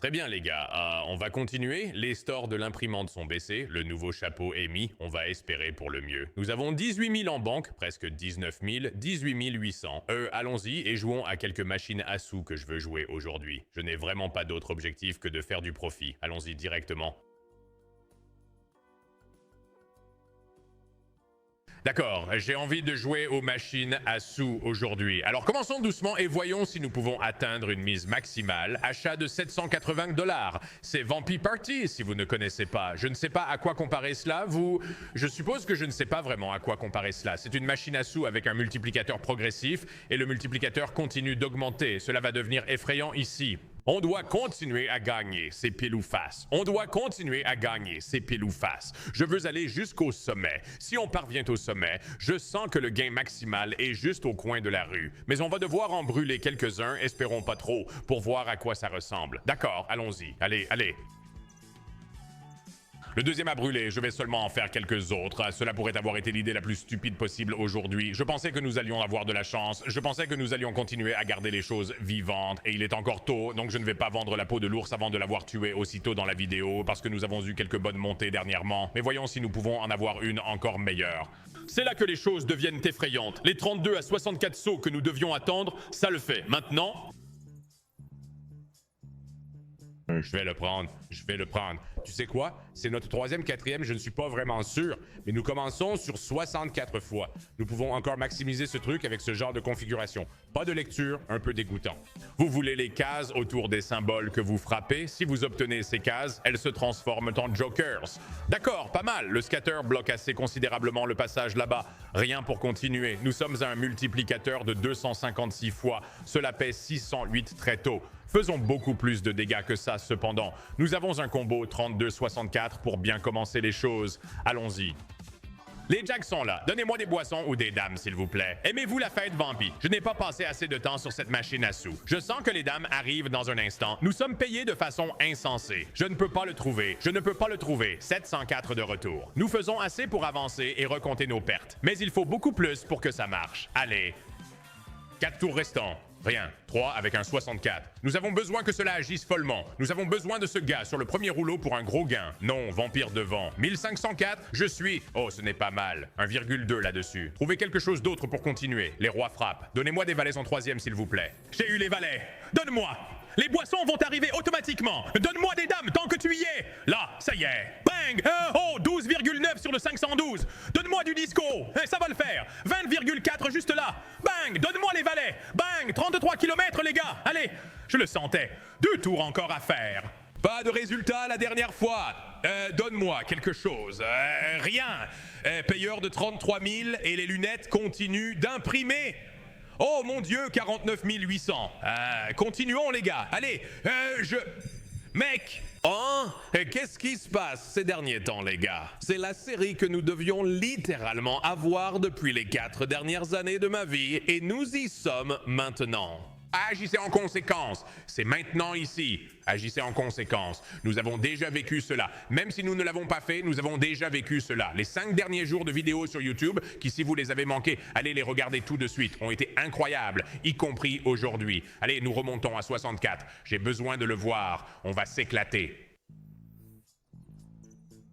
Très bien les gars, on va continuer. Les stores de l'imprimante sont baissés, le nouveau chapeau est mis, on va espérer pour le mieux. Nous avons 18 000 en banque, presque 19 000, 18 800. Allons-y et jouons à quelques machines à sous que je veux jouer aujourd'hui. Je n'ai vraiment pas d'autre objectif que de faire du profit. Allons-y directement. D'accord, j'ai envie de jouer aux machines à sous aujourd'hui. Alors commençons doucement et voyons si nous pouvons atteindre une mise maximale. Achat de 780 $. C'est Vampy Party si vous ne connaissez pas. Je ne sais pas à quoi comparer cela. Je suppose que je ne sais pas vraiment à quoi comparer cela. C'est une machine à sous avec un multiplicateur progressif et le multiplicateur continue d'augmenter. Cela va devenir effrayant ici. On doit continuer à gagner, c'est pile ou face. On doit continuer à gagner, c'est pile ou face. Je veux aller jusqu'au sommet. Si on parvient au sommet, je sens que le gain maximal est juste au coin de la rue. Mais on va devoir en brûler quelques-uns, espérons pas trop, pour voir à quoi ça ressemble. D'accord, allons-y. Allez, allez. Le deuxième a brûlé, je vais seulement en faire quelques autres. Cela pourrait avoir été l'idée la plus stupide possible aujourd'hui. Je pensais que nous allions avoir de la chance, je pensais que nous allions continuer à garder les choses vivantes, et il est encore tôt, donc je ne vais pas vendre la peau de l'ours avant de l'avoir tué aussitôt dans la vidéo, parce que nous avons eu quelques bonnes montées dernièrement, mais voyons si nous pouvons en avoir une encore meilleure. C'est là que les choses deviennent effrayantes. Les 32 à 64 sauts que nous devions attendre, ça le fait. Maintenant... Je vais le prendre, je vais le prendre. Tu sais quoi? C'est notre troisième, quatrième, je ne suis pas vraiment sûr, mais nous commençons sur 64 fois. Nous pouvons encore maximiser ce truc avec ce genre de configuration. Pas de lecture, un peu dégoûtant. Vous voulez les cases autour des symboles que vous frappez? Si vous obtenez ces cases, elles se transforment en jokers. D'accord, pas mal. Le scatter bloque assez considérablement le passage là-bas. Rien pour continuer. Nous sommes à un multiplicateur de 256 fois. Cela pèse 608 très tôt. Faisons beaucoup plus de dégâts que ça, cependant. Nous avons un combo 32-64 pour bien commencer les choses. Allons-y. Les jacks sont là. Donnez-moi des boissons ou des dames, s'il vous plaît. Aimez-vous la fête Vampy? Je n'ai pas passé assez de temps sur cette machine à sous. Je sens que les dames arrivent dans un instant. Nous sommes payés de façon insensée. Je ne peux pas le trouver. Je ne peux pas le trouver. 704 de retour. Nous faisons assez pour avancer et recompter nos pertes. Mais il faut beaucoup plus pour que ça marche. Allez. 4 tours restants. Rien. 3 avec un 64. Nous avons besoin que cela agisse follement. Nous avons besoin de ce gars sur le premier rouleau pour un gros gain. Non, vampire devant. 1504, je suis... Oh, ce n'est pas mal. 1,2 là-dessus. Trouvez quelque chose d'autre pour continuer. Les rois frappent. Donnez-moi des valets en troisième, s'il vous plaît. J'ai eu les valets. Donne-moi. Les boissons vont arriver automatiquement. Donne-moi des dames tant que tu y es. Là, ça y est. Bang. Oh, 12,9 sur le 512. Donne-moi du disco. Ça va le faire. 20,4 juste là. Bang. Donne-moi les valets. Bang. 33 km, les gars. Allez. Je le sentais. 2 tours encore à faire. Pas de résultat la dernière fois. Donne-moi quelque chose. Rien. Payeur de 33 000 et les lunettes continuent d'imprimer. Oh mon Dieu, 49 800. Continuons les gars. Allez, Mec. Oh, qu'est-ce qui se passe ces derniers temps les gars? C'est la série que nous devions littéralement avoir depuis les 4 dernières années de ma vie et nous y sommes maintenant. Agissez en conséquence. C'est maintenant ici. Agissez en conséquence. Nous avons déjà vécu cela. Même si nous ne l'avons pas fait, nous avons déjà vécu cela. Les 5 derniers jours de vidéos sur YouTube, qui si vous les avez manqués, allez les regarder tout de suite, ont été incroyables, y compris aujourd'hui. Allez, nous remontons à 64. J'ai besoin de le voir. On va s'éclater.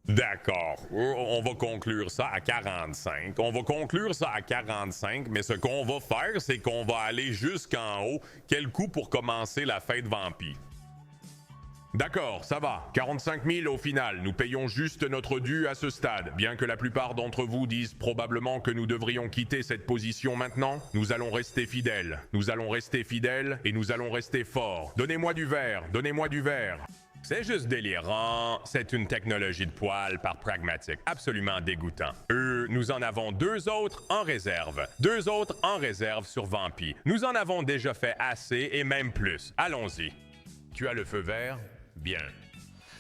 D'accord, on va conclure ça à 45. On va conclure ça à 45, mais ce qu'on va faire, c'est qu'on va aller jusqu'en haut. Quel coup pour commencer la fête Vampy? D'accord, ça va. 45 000 au final. Nous payons juste notre dû à ce stade. Bien que la plupart d'entre vous disent probablement que nous devrions quitter cette position maintenant, nous allons rester fidèles. Nous allons rester fidèles et nous allons rester forts. Donnez-moi du verre, donnez-moi du verre. C'est juste délirant, c'est une technologie de poil par pragmatique, absolument dégoûtant. Nous en avons 2 autres en réserve. 2 autres en réserve sur Vampy. Nous en avons déjà fait assez et même plus. Allons-y. Tu as le feu vert? Bien.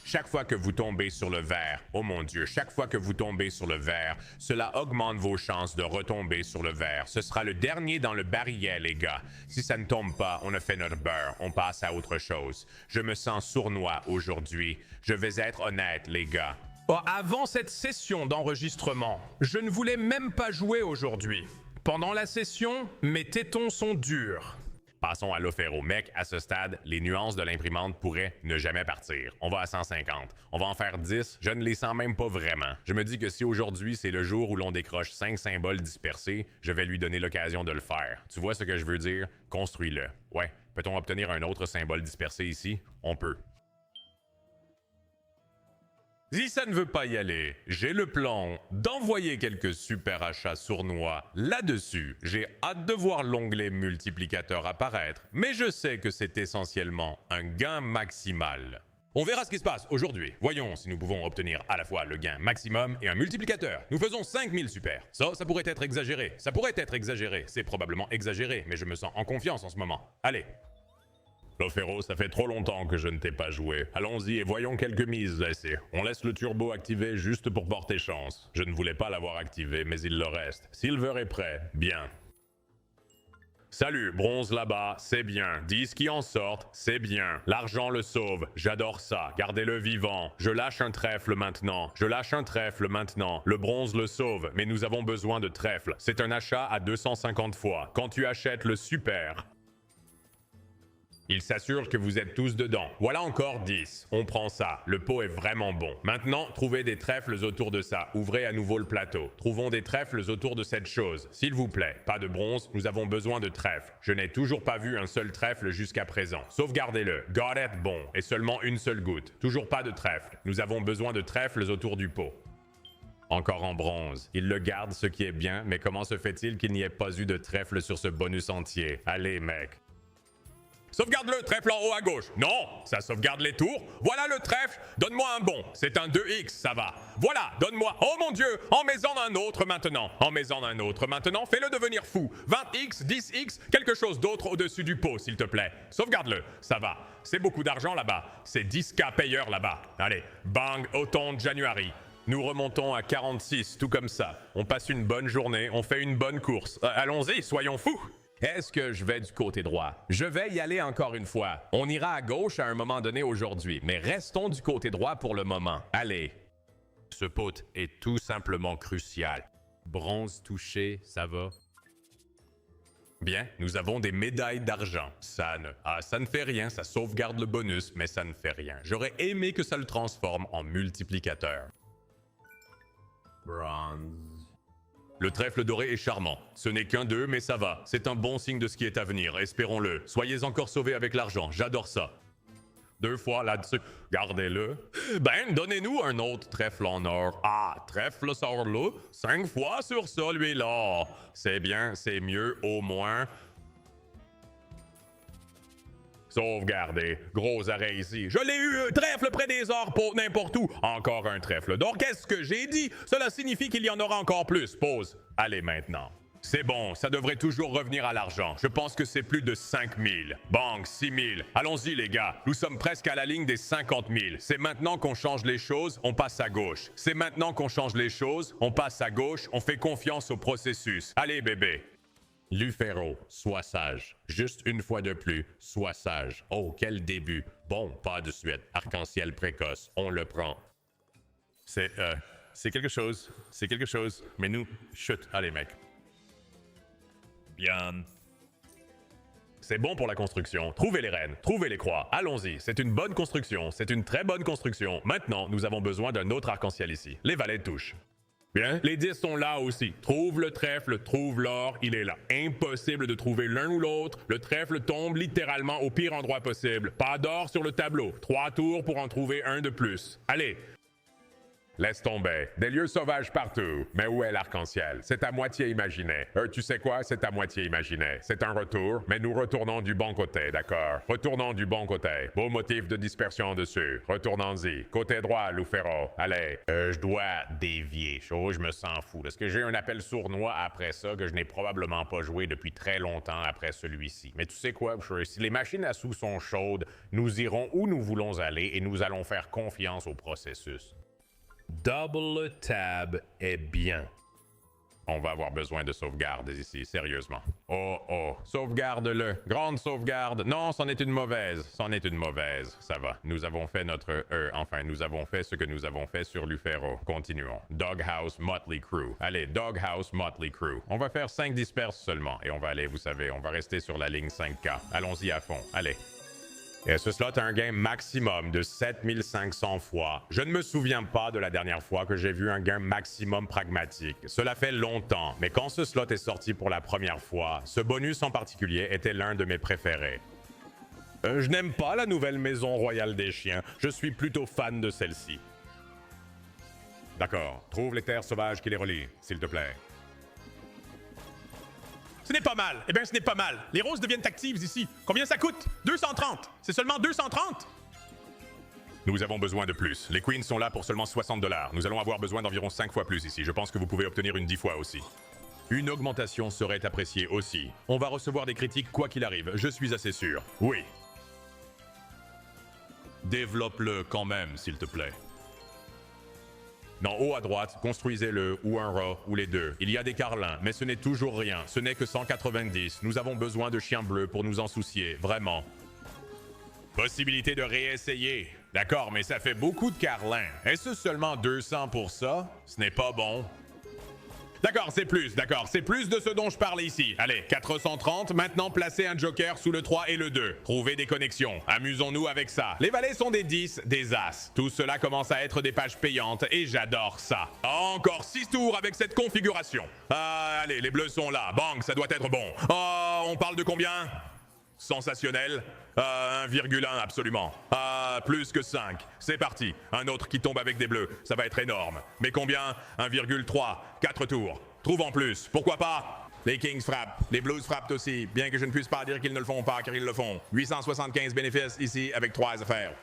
Chaque fois que vous tombez sur le vert, oh mon Dieu, chaque fois que vous tombez sur le vert, cela augmente vos chances de retomber sur le vert. Ce sera le dernier dans le barillet, les gars. Si ça ne tombe pas, on a fait notre beurre, on passe à autre chose. Je me sens sournois aujourd'hui. Je vais être honnête, les gars. Avant cette session d'enregistrement, je ne voulais même pas jouer aujourd'hui. Pendant la session, mes tétons sont durs. Passons à l'Ofero. Mec, à ce stade, les nuances de l'imprimante pourraient ne jamais partir. On va à 150. On va en faire 10. Je ne les sens même pas vraiment. Je me dis que si aujourd'hui c'est le jour où l'on décroche 5 symboles dispersés, je vais lui donner l'occasion de le faire. Tu vois ce que je veux dire? Construis-le. Ouais. Peut-on obtenir un autre symbole dispersé ici? On peut. Si ça ne veut pas y aller, j'ai le plan d'envoyer quelques super achats sournois là-dessus. J'ai hâte de voir l'onglet multiplicateur apparaître, mais je sais que c'est essentiellement un gain maximal. On verra ce qui se passe aujourd'hui. Voyons si nous pouvons obtenir à la fois le gain maximum et un multiplicateur. Nous faisons 5000 super. Ça pourrait être exagéré. Ça pourrait être exagéré. C'est probablement exagéré, mais je me sens en confiance en ce moment. Allez. L'Ofero, ça fait trop longtemps que je ne t'ai pas joué. Allons-y et voyons quelques mises laissées. On laisse le turbo activé juste pour porter chance. Je ne voulais pas l'avoir activé, mais il le reste. Silver est prêt. Bien. Salut, bronze là-bas, c'est bien. 10 qui en sortent, c'est bien. L'argent le sauve, j'adore ça. Gardez-le vivant. Je lâche un trèfle maintenant. Je lâche un trèfle maintenant. Le bronze le sauve, mais nous avons besoin de trèfle. C'est un achat à 250 fois. Quand tu achètes le super, il s'assure que vous êtes tous dedans. Voilà encore 10. On prend ça. Le pot est vraiment bon. Maintenant, trouvez des trèfles autour de ça. Ouvrez à nouveau le plateau. Trouvons des trèfles autour de cette chose. S'il vous plaît, pas de bronze, nous avons besoin de trèfles. Je n'ai toujours pas vu un seul trèfle jusqu'à présent. Sauvegardez-le. Got it, bon. Et seulement une seule goutte. Toujours pas de trèfle. Nous avons besoin de trèfles autour du pot. Encore en bronze. Il le garde, ce qui est bien, mais comment se fait-il qu'il n'y ait pas eu de trèfle sur ce bonus entier? Allez, mec. Sauvegarde-le, trèfle en haut à gauche. Non, ça sauvegarde les tours. Voilà le trèfle. Donne-moi un bon. C'est un 2x, ça va. Voilà, donne-moi. Oh mon Dieu, en mets-en un autre maintenant. En mets-en un autre maintenant. Fais-le devenir fou. 20x, 10x, quelque chose d'autre au-dessus du pot, s'il te plaît. Sauvegarde-le, ça va. C'est beaucoup d'argent là-bas. C'est 10K payeur là-bas. Allez, bang, automne, January. Nous remontons à 46, tout comme ça. On passe une bonne journée, on fait une bonne course. Allons-y, soyons fous. Est-ce que je vais du côté droit? Je vais y aller encore une fois. On ira à gauche à un moment donné aujourd'hui, mais restons du côté droit pour le moment. Allez. Ce pot est tout simplement crucial. Bronze touché, ça va? Bien, nous avons des médailles d'argent. Ça ne fait rien, ça sauvegarde le bonus, mais ça ne fait rien. J'aurais aimé que ça le transforme en multiplicateur. Bronze. Le trèfle doré est charmant. Ce n'est qu'un 2, mais ça va. C'est un bon signe de ce qui est à venir, espérons-le. Soyez encore sauvés avec l'argent, j'adore ça. 2 fois là-dessus. Gardez-le. Ben, donnez-nous un autre trèfle en or. Ah, trèfle sort-le. 5 fois sur celui-là. C'est bien, c'est mieux, au moins. Sauvegardez. Gros arrêt ici. Je l'ai eu, trèfle près des ors pour n'importe où. Encore un trèfle. Donc, qu'est-ce que j'ai dit? Cela signifie qu'il y en aura encore plus. Pause. Allez maintenant. C'est bon, ça devrait toujours revenir à l'argent. Je pense que c'est plus de 5000. Bang, 6000. Allons-y les gars, nous sommes presque à la ligne des 50 000. C'est maintenant qu'on change les choses, on passe à gauche. C'est maintenant qu'on change les choses, on passe à gauche, on fait confiance au processus. Allez bébé. L'Ufero, sois sage. Juste une fois de plus, sois sage. Oh, quel début. Bon, pas de suite. Arc-en-ciel précoce, on le prend. C'est quelque chose. C'est quelque chose. Mais nous, chut, allez mec. Bien. C'est bon pour la construction. Trouvez les rênes, trouvez les croix. Allons-y, c'est une bonne construction. C'est une très bonne construction. Maintenant, nous avons besoin d'un autre arc-en-ciel ici. Les valets touchent. Bien, les 10 sont là aussi. Trouve le trèfle, trouve l'or, il est là. Impossible de trouver l'un ou l'autre. Le trèfle tombe littéralement au pire endroit possible. Pas d'or sur le tableau. 3 tours pour en trouver un de plus. Allez. Laisse tomber. Des lieux sauvages partout. Mais où est l'arc-en-ciel? C'est à moitié imaginé. Tu sais quoi? C'est à moitié imaginé. C'est un retour, mais nous retournons du bon côté, d'accord? Retournons du bon côté. Beau motif de dispersion dessus. Retournons-y. Côté droit, l'Ufero. Allez. Je dois dévier. Je me sens fou. Est-ce que j'ai un appel sournois après ça que je n'ai probablement pas joué depuis très longtemps après celui-ci? Mais tu sais quoi, si les machines à sous sont chaudes, nous irons où nous voulons aller et nous allons faire confiance au processus. Double tab est bien. On va avoir besoin de sauvegarde ici, sérieusement. Oh, oh, sauvegarde-le. Grande sauvegarde. Non, c'en est une mauvaise. C'en est une mauvaise. Ça va. Nous avons fait notre... enfin, nous avons fait ce que nous avons fait sur Lufero. Continuons. Doghouse, Motley Crue. Allez, Doghouse, Motley Crue. On va faire 5 disperses seulement. Et on va aller, vous savez, on va rester sur la ligne 5K. Allons-y à fond. Allez. Et ce slot a un gain maximum de 7500 fois. Je ne me souviens pas de la dernière fois que j'ai vu un gain maximum pragmatique. Cela fait longtemps, mais quand ce slot est sorti pour la première fois, ce bonus en particulier était l'un de mes préférés. Je n'aime pas la nouvelle maison royale des chiens. Je suis plutôt fan de celle-ci. D'accord. Trouve les terres sauvages qui les relient, s'il te plaît. Ce n'est pas mal. Eh bien, ce n'est pas mal. Les roses deviennent actives ici. Combien ça coûte? 230. C'est seulement 230. Nous avons besoin de plus. Les queens sont là pour seulement 60 $. Nous allons avoir besoin d'environ 5 fois plus ici. Je pense que vous pouvez obtenir une 10 fois aussi. Une augmentation serait appréciée aussi. On va recevoir des critiques quoi qu'il arrive. Je suis assez sûr. Oui. Développe-le quand même, s'il te plaît. En haut à droite, construisez-le, ou un rat, ou les deux. Il y a des carlins, mais ce n'est toujours rien. Ce n'est que 190. Nous avons besoin de chiens bleus pour nous en soucier, vraiment. Possibilité de réessayer. D'accord, mais ça fait beaucoup de carlins. Est-ce seulement 200 pour ça? Ce n'est pas bon. D'accord, c'est plus de ce dont je parle ici. Allez, 430, maintenant placez un joker sous le 3 et le 2. Trouvez des connexions, amusons-nous avec ça. Les valets sont des 10, des as. Tout cela commence à être des pages payantes et j'adore ça. Encore 6 tours avec cette configuration. Allez, les bleus sont là, bang, ça doit être bon. On parle de combien? Sensationnel. 1,1 absolument. Plus que 5. C'est parti. Un autre qui tombe avec des bleus. Ça va être énorme. Mais combien? 1,3. 4 tours. Trouve en plus. Pourquoi pas? Les Kings frappent. Les Blues frappent aussi. Bien que je ne puisse pas dire qu'ils ne le font pas car ils le font. 875 bénéfices ici avec 3 affaires.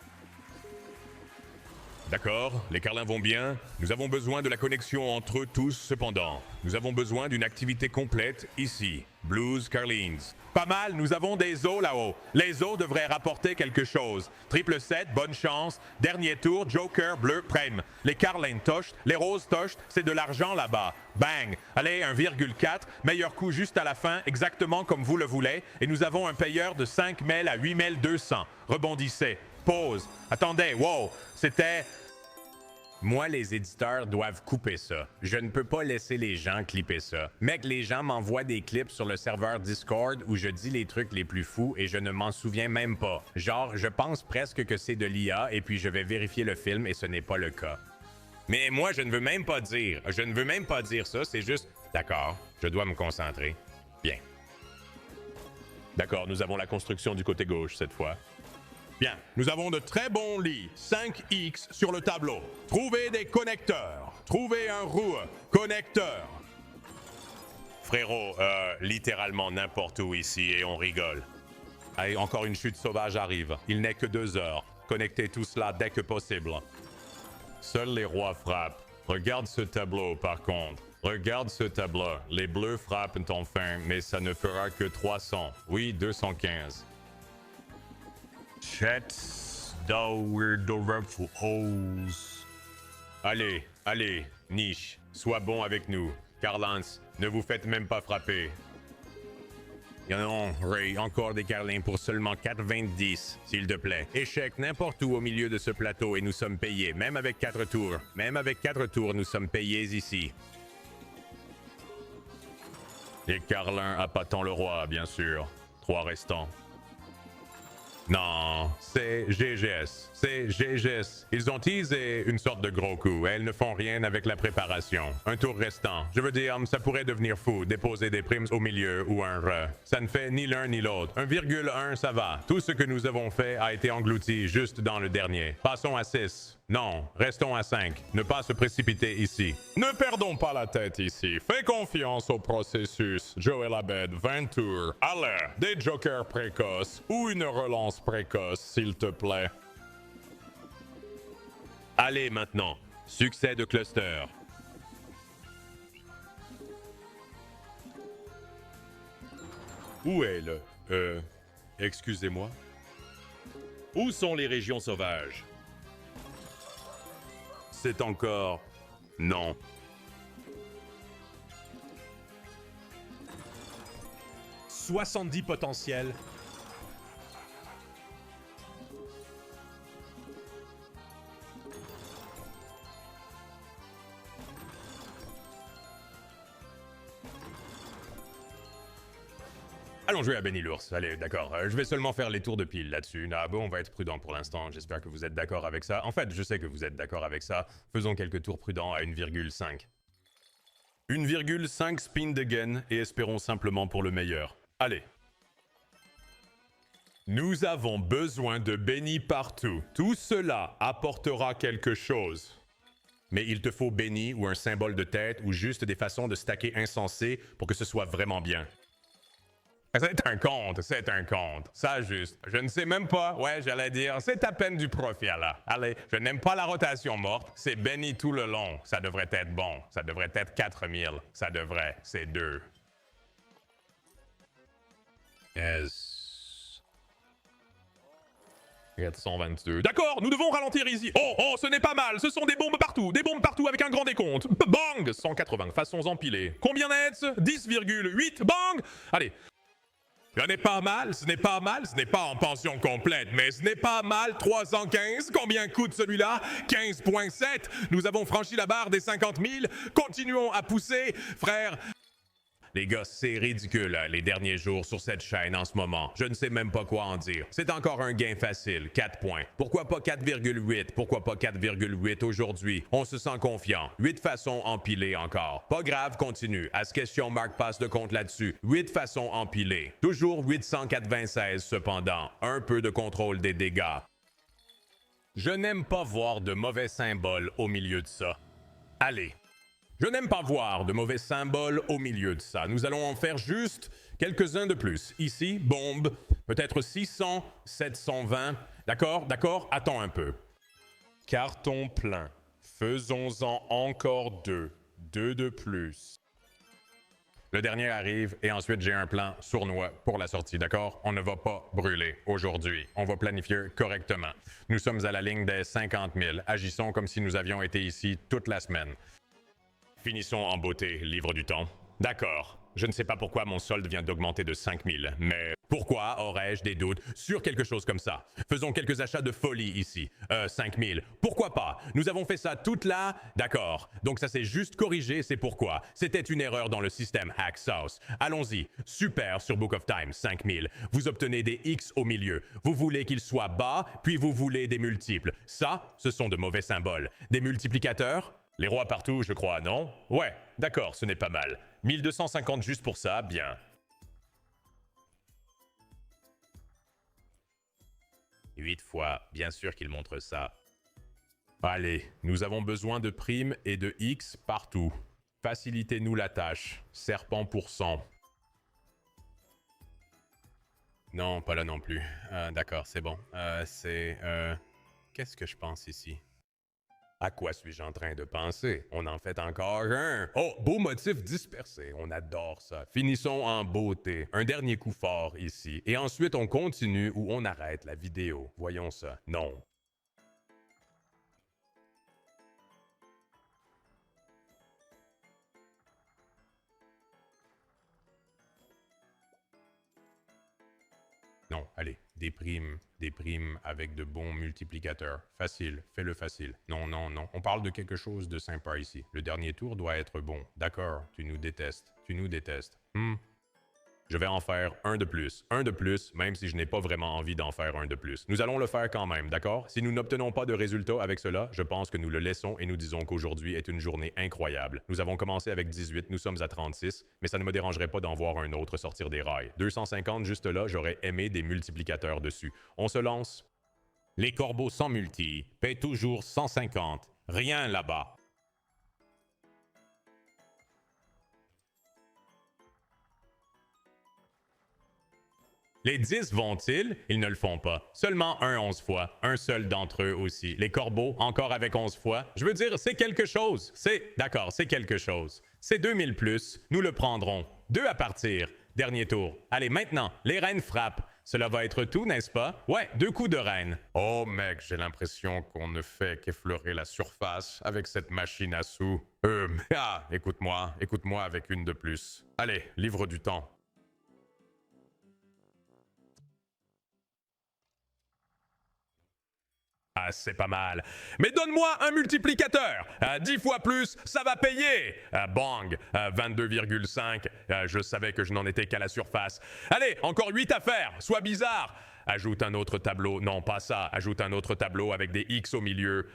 D'accord, les carlins vont bien. Nous avons besoin de la connexion entre eux tous cependant. Nous avons besoin d'une activité complète ici. Blues Carlins. Pas mal, nous avons des os là-haut. Les os devraient rapporter quelque chose. Triple 7, bonne chance. Dernier tour, Joker, bleu, prime. Les carlins touchent, les roses touchent, c'est de l'argent là-bas. Bang! Allez, 1,4. Meilleur coup juste à la fin, exactement comme vous le voulez. Et nous avons un payeur de 5 000 à 8 200. Rebondissez. Pause. Attendez, wow, c'était... Moi, les éditeurs doivent couper ça. Je ne peux pas laisser les gens clipper ça. Mec, les gens m'envoient des clips sur le serveur Discord où je dis les trucs les plus fous et je ne m'en souviens même pas. Genre, je pense presque que c'est de l'IA et puis je vais vérifier le film et ce n'est pas le cas. Mais moi, je ne veux même pas dire. Je ne veux même pas dire ça, c'est juste... D'accord, je dois me concentrer. Bien. D'accord, nous avons la construction du côté gauche cette fois. Bien, nous avons de très bons lits, 5X sur le tableau. Trouvez des connecteurs. Trouvez un roue. Connecteur. Frérot, littéralement n'importe où ici et on rigole. Allez, encore une chute sauvage arrive. Il n'est que 2 heures. Connectez tout cela dès que possible. Seuls les rois frappent. Regarde ce tableau par contre. Regarde ce tableau. Les bleus frappent enfin, mais ça ne fera que 300. Oui, 215. Allez, allez, Niche, sois bon avec nous. Carlins, ne vous faites même pas frapper. Non, Ray, encore des carlins pour seulement 4,20, s'il te plaît. Échec n'importe où au milieu de ce plateau et nous sommes payés, même avec 4 tours. Même avec 4 tours, nous sommes payés ici. Et Carlin appâtant le roi, bien sûr. 3 restants. Non, c'est GGS. C'est GGS. Ils ont teasé une sorte de gros coup et elles ne font rien avec la préparation. Un tour restant. Je veux dire, ça pourrait devenir fou, déposer des primes au milieu ou un re. Ça ne fait ni l'un ni l'autre. 1,1, ça va. Tout ce que nous avons fait a été englouti juste dans le dernier. Passons à 6. Non, restons à 5. Ne pas se précipiter ici. Ne perdons pas la tête ici. Fais confiance au processus. Joel Abed, 20 tours. Allez, des jokers précoces ou une relance précoce, s'il te plaît. Allez maintenant. Succès de cluster. Où est le... excusez-moi. Où sont les régions sauvages? C'est encore... Non. 70 potentiels. Allons jouer à Benny l'ours. Allez, d'accord. Je vais seulement faire les tours de pile là-dessus. Ah bon, on va être prudent pour l'instant. J'espère que vous êtes d'accord avec ça. En fait, je sais que vous êtes d'accord avec ça. Faisons quelques tours prudents à 1,5. 1,5 spin de gain et espérons simplement pour le meilleur. Allez. Nous avons besoin de Benny partout. Tout cela apportera quelque chose. Mais il te faut Benny ou un symbole de tête ou juste des façons de stacker insensées pour que ce soit vraiment bien. C'est un compte, c'est un compte. Ça juste. Je ne sais même pas. Ouais, j'allais dire, c'est à peine du profit là. Allez, je n'aime pas la rotation morte. C'est Benny tout le long. Ça devrait être bon. Ça devrait être 4000. Ça devrait. C'est 2. Yes. 422. D'accord, nous devons ralentir ici. Oh, ce n'est pas mal. Ce sont des bombes partout. Des bombes partout avec un grand décompte. Bang 180. Façons empiler. Combien net 10,8. Bang Allez. Ce n'est pas mal, ce n'est pas mal, ce n'est pas en pension complète, mais ce n'est pas mal, 315, combien coûte celui-là 15,7, nous avons franchi la barre des 50 000, continuons à pousser, frère. Les gars, c'est ridicule, les derniers jours sur cette chaîne en ce moment. Je ne sais même pas quoi en dire. C'est encore un gain facile, 4 points. Pourquoi pas 4,8? Pourquoi pas 4,8 aujourd'hui? On se sent confiant. 8 façons empilées encore. Pas grave, continue. À ce question, Marc passe de compte là-dessus. 8 façons empilées. Toujours 896 cependant. Un peu de contrôle des dégâts. Je n'aime pas voir de mauvais symboles au milieu de ça. Allez. Je n'aime pas voir de mauvais symboles au milieu de ça. Nous allons en faire juste quelques-uns de plus. Ici, bombe, peut-être 600, 720. D'accord, d'accord, attends un peu. Carton plein. Faisons-en encore 2. 2 de plus. Le dernier arrive et ensuite j'ai un plan sournois pour la sortie, d'accord? On ne va pas brûler aujourd'hui. On va planifier correctement. Nous sommes à la ligne des 50 000. Agissons comme si nous avions été ici toute la semaine. Finissons en beauté, livre du temps. D'accord. Je ne sais pas pourquoi mon solde vient d'augmenter de 5000, mais pourquoi aurais-je des doutes sur quelque chose comme ça? Faisons quelques achats de folie ici. 5000. Pourquoi pas? Nous avons fait ça toute là. D'accord. Donc ça s'est juste corrigé, c'est pourquoi. C'était une erreur dans le système Hacksaus. Allons-y. Super sur Book of Time, 5000. Vous obtenez des X au milieu. Vous voulez qu'ils soient bas, puis vous voulez des multiples. Ça, ce sont de mauvais symboles. Des multiplicateurs? Les rois partout, je crois, non? Ouais, d'accord, ce n'est pas mal. 1250 juste pour ça, bien. Huit fois, bien sûr qu'il montre ça. Allez, nous avons besoin de primes et de X partout. Facilitez-nous la tâche. Serpent pour 100. Non, pas là non plus. D'accord, c'est bon. Qu'est-ce que je pense ici? À quoi suis-je en train de penser? On en fait encore un. Oh, beau motif dispersé. On adore ça. Finissons en beauté. Un dernier coup fort ici. Et ensuite, on continue ou on arrête la vidéo. Voyons ça. Non. Non, allez, des primes avec de bons multiplicateurs. Facile, fais-le facile. Non, non, non, on parle de quelque chose de sympa ici. Le dernier tour doit être bon. D'accord, tu nous détestes, Je vais en faire un de plus, même si je n'ai pas vraiment envie d'en faire un de plus. Nous allons le faire quand même, d'accord? Si nous n'obtenons pas de résultat avec cela, je pense que nous le laissons et nous disons qu'aujourd'hui est une journée incroyable. Nous avons commencé avec 18, nous sommes à 36, mais ça ne me dérangerait pas d'en voir un autre sortir des rails. 250 juste là, j'aurais aimé des multiplicateurs dessus. On se lance? Les corbeaux sans multi paient toujours 150. Rien là-bas. Les 10 vont-ils? Ils ne le font pas. Seulement un 11 fois. Un seul d'entre eux aussi. Les corbeaux, encore avec 11 fois. Je veux dire, c'est quelque chose. D'accord, c'est quelque chose. C'est 2000 plus. Nous le prendrons. 2 à partir. Dernier tour. Allez, maintenant, les reines frappent. Cela va être tout, n'est-ce pas? Ouais, 2 coups de reine. Oh mec, j'ai l'impression qu'on ne fait qu'effleurer la surface avec cette machine à sous. Écoute-moi avec une de plus. Allez, livre du temps. Ah, c'est pas mal. Mais donne-moi un multiplicateur. 10 fois plus, ça va payer. Bang, 22,5. Je savais que je n'en étais qu'à la surface. Allez, encore 8 à faire. Sois bizarre. Ajoute un autre tableau. Non, pas ça. Ajoute un autre tableau avec des X au milieu.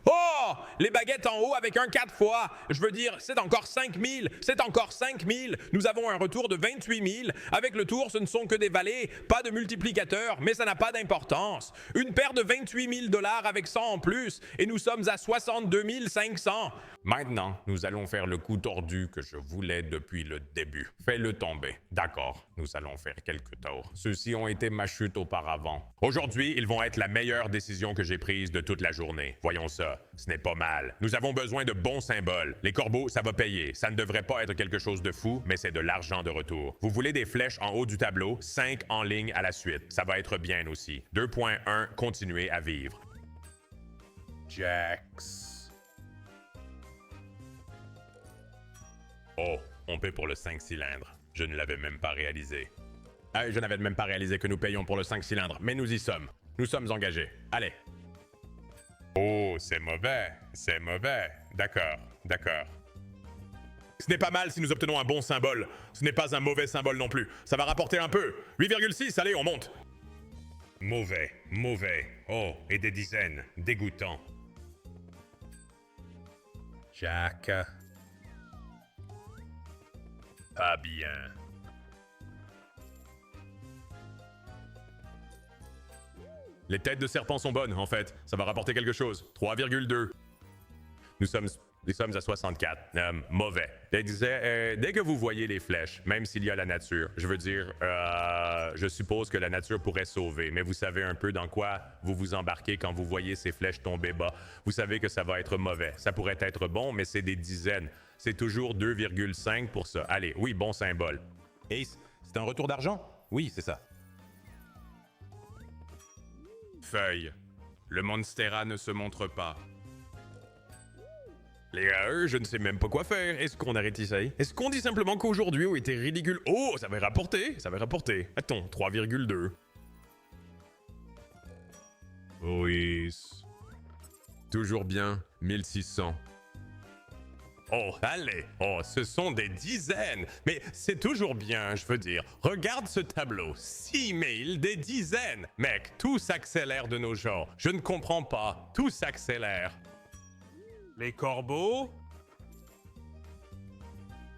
Oh! Les baguettes en haut avec un 4 fois. Je veux dire, c'est encore 5000. C'est encore 5000. Nous avons un retour de 28 000. Avec le tour, ce ne sont que des vallées, pas de multiplicateur, mais ça n'a pas d'importance. Une paire de 28 000 $ avec 100 en plus, et nous sommes à 62 500. Maintenant, nous allons faire le coup tordu que je voulais depuis le début. Fais-le tomber. D'accord, nous allons faire quelques tours. Ceux-ci ont été ma chute auparavant. Aujourd'hui, ils vont être la meilleure décision que j'ai prise de toute la journée. Voyons ça. Ce n'est pas mal. Nous avons besoin de bons symboles. Les corbeaux, ça va payer. Ça ne devrait pas être quelque chose de fou, mais c'est de l'argent de retour. Vous voulez des flèches en haut du tableau, 5 en ligne à la suite. Ça va être bien aussi. 2.1, continuez à vivre. Jax. Oh, on paie pour le 5 cylindres. Je ne l'avais même pas réalisé. Je n'avais même pas réalisé que nous payons pour le 5 cylindres, mais nous y sommes. Nous sommes engagés. Allez. Oh, c'est mauvais. C'est mauvais. D'accord, d'accord. Ce n'est pas mal si nous obtenons un bon symbole. Ce n'est pas un mauvais symbole non plus. Ça va rapporter un peu. 8,6, allez, on monte. Mauvais, mauvais. Oh, et des dizaines. Dégoûtant. Jack. Pas bien. Les têtes de serpent sont bonnes, en fait. Ça va rapporter quelque chose. 3,2. Nous sommes à 64. Mauvais. Dès que vous voyez les flèches, même s'il y a la nature, je veux dire, je suppose que la nature pourrait sauver, mais vous savez un peu dans quoi vous vous embarquez quand vous voyez ces flèches tomber bas. Vous savez que ça va être mauvais. Ça pourrait être bon, mais c'est des dizaines. C'est toujours 2,5 pour ça. Allez, oui, bon symbole. Ace, c'est un retour d'argent? Oui, c'est ça. Feuille. Le Monstera ne se montre pas. Les gars, je ne sais même pas quoi faire. Est-ce qu'on arrête ici? Est-ce qu'on dit simplement qu'aujourd'hui a été ridicule? Oh, ça va rapporter, ça va rapporter. Attends, 3,2. Oui. Toujours bien, 1600. Oh, allez! Oh, ce sont des dizaines! Mais c'est toujours bien, je veux dire. Regarde ce tableau. 6000, des dizaines! Mec, tout s'accélère de nos jours. Je ne comprends pas. Tout s'accélère. Les corbeaux?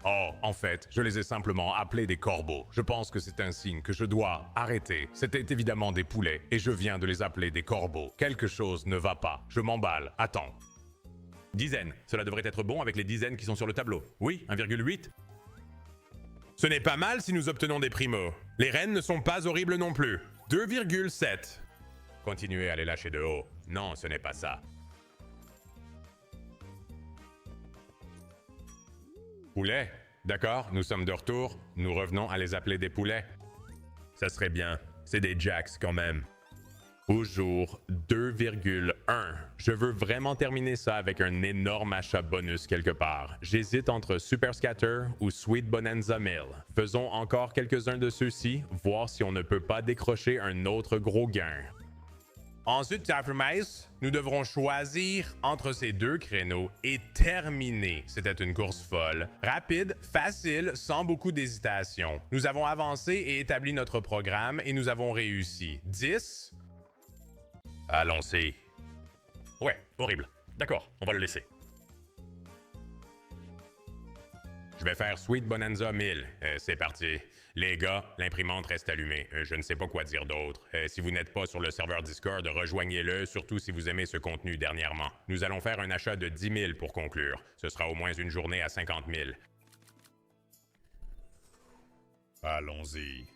Oh, en fait, je les ai simplement appelés des corbeaux. Je pense que c'est un signe que je dois arrêter. C'était évidemment des poulets, et je viens de les appeler des corbeaux. Quelque chose ne va pas. Je m'emballe. Attends. Dizaines. Cela devrait être bon avec les dizaines qui sont sur le tableau. Oui, 1,8. Ce n'est pas mal si nous obtenons des primos. Les reines ne sont pas horribles non plus. 2,7. Continuez à les lâcher de haut. Non, ce n'est pas ça. Poulets. D'accord, nous sommes de retour. Nous revenons à les appeler des poulets. Ça serait bien. C'est des jacks quand même. Toujours 2,1. Je veux vraiment terminer ça avec un énorme achat bonus quelque part. J'hésite entre Super Scatter ou Sweet Bonanza Mill. Faisons encore quelques-uns de ceux-ci, voir si on ne peut pas décrocher un autre gros gain. Ensuite, Aftermath, nous devrons choisir entre ces deux créneaux et terminer. C'était une course folle, rapide, facile, sans beaucoup d'hésitation. Nous avons avancé et établi notre programme et nous avons réussi. 10. Allons-y. Ouais, horrible. D'accord, on va le laisser. Je vais faire Sweet Bonanza 1000. C'est parti. Les gars, l'imprimante reste allumée. Je ne sais pas quoi dire d'autre. Si vous n'êtes pas sur le serveur Discord, rejoignez-le, surtout si vous aimez ce contenu dernièrement. Nous allons faire un achat de 10 000 pour conclure. Ce sera au moins une journée à 50 000. Allons-y.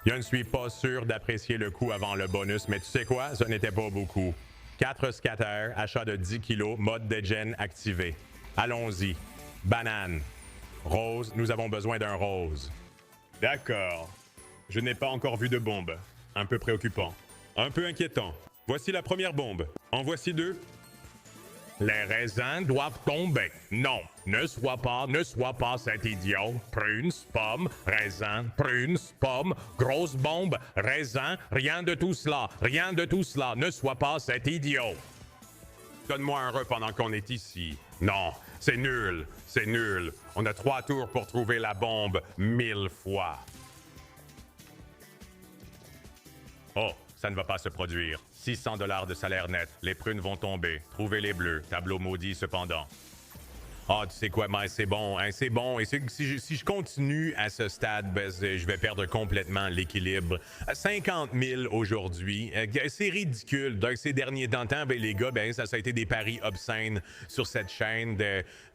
Je ne suis pas sûr d'apprécier le coup avant le bonus, mais tu sais quoi? Ce n'était pas beaucoup. 4 scatters, achat de 10 kg, mode degen activé. Allons-y. Banane. Rose, nous avons besoin d'un rose. D'accord. Je n'ai pas encore vu de bombe. Un peu préoccupant. Un peu inquiétant. Voici la première bombe. En voici deux. Les raisins doivent tomber. Non, ne sois pas cet idiot. Prunes, pommes, raisins, prunes, pommes, grosse bombe, raisins, rien de tout cela, rien de tout cela. Ne sois pas cet idiot. Donne-moi un re pendant qu'on est ici. Non, c'est nul, c'est nul. On a 3 tours pour trouver la bombe 1000 fois. Oh, ça ne va pas se produire. 600 $ de salaire net. Les prunes vont tomber. Trouvez les bleus. Tableau maudit cependant. Ah, tu sais quoi, mais c'est bon, hein, c'est bon. Et si je continue à ce stade, ben, je vais perdre complètement l'équilibre. 50 000 aujourd'hui, c'est ridicule. Donc, ces derniers temps, ben, les gars, ben, ça a été des paris obscènes sur cette chaîne.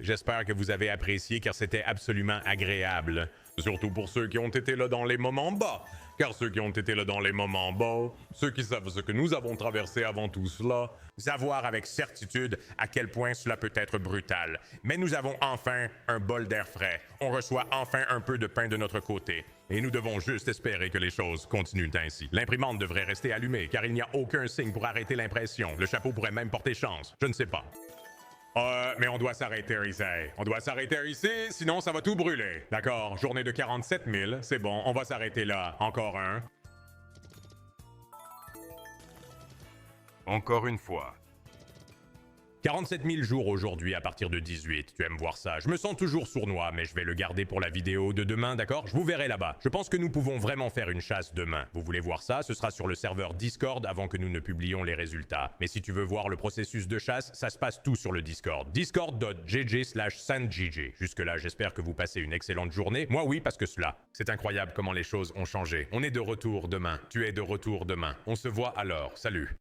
J'espère que vous avez apprécié, car c'était absolument agréable. Surtout pour ceux qui ont été là dans les moments bas. Car ceux qui ont été là dans les moments bas, ceux qui savent ce que nous avons traversé avant tout cela, savoir avec certitude à quel point cela peut être brutal. Mais nous avons enfin un bol d'air frais. On reçoit enfin un peu de pain de notre côté. Et nous devons juste espérer que les choses continuent ainsi. L'imprimante devrait rester allumée, car il n'y a aucun signe pour arrêter l'impression. Le chapeau pourrait même porter chance. Je ne sais pas. Mais on doit s'arrêter ici. On doit s'arrêter ici, sinon ça va tout brûler. D'accord, journée de 47 000, c'est bon, on va s'arrêter là. Encore un. Encore une fois. 47 000 jours aujourd'hui à partir de 18. Tu aimes voir ça. Je me sens toujours sournois, mais je vais le garder pour la vidéo de demain, d'accord? Je vous verrai là-bas. Je pense que nous pouvons vraiment faire une chasse demain. Vous voulez voir ça? Ce sera sur le serveur Discord avant que nous ne publions les résultats. Mais si tu veux voir le processus de chasse, ça se passe tout sur le Discord. discord.gg/sandgg. Jusque-là, j'espère que vous passez une excellente journée. Moi, oui, parce que cela. C'est incroyable comment les choses ont changé. On est de retour demain. Tu es de retour demain. On se voit alors. Salut.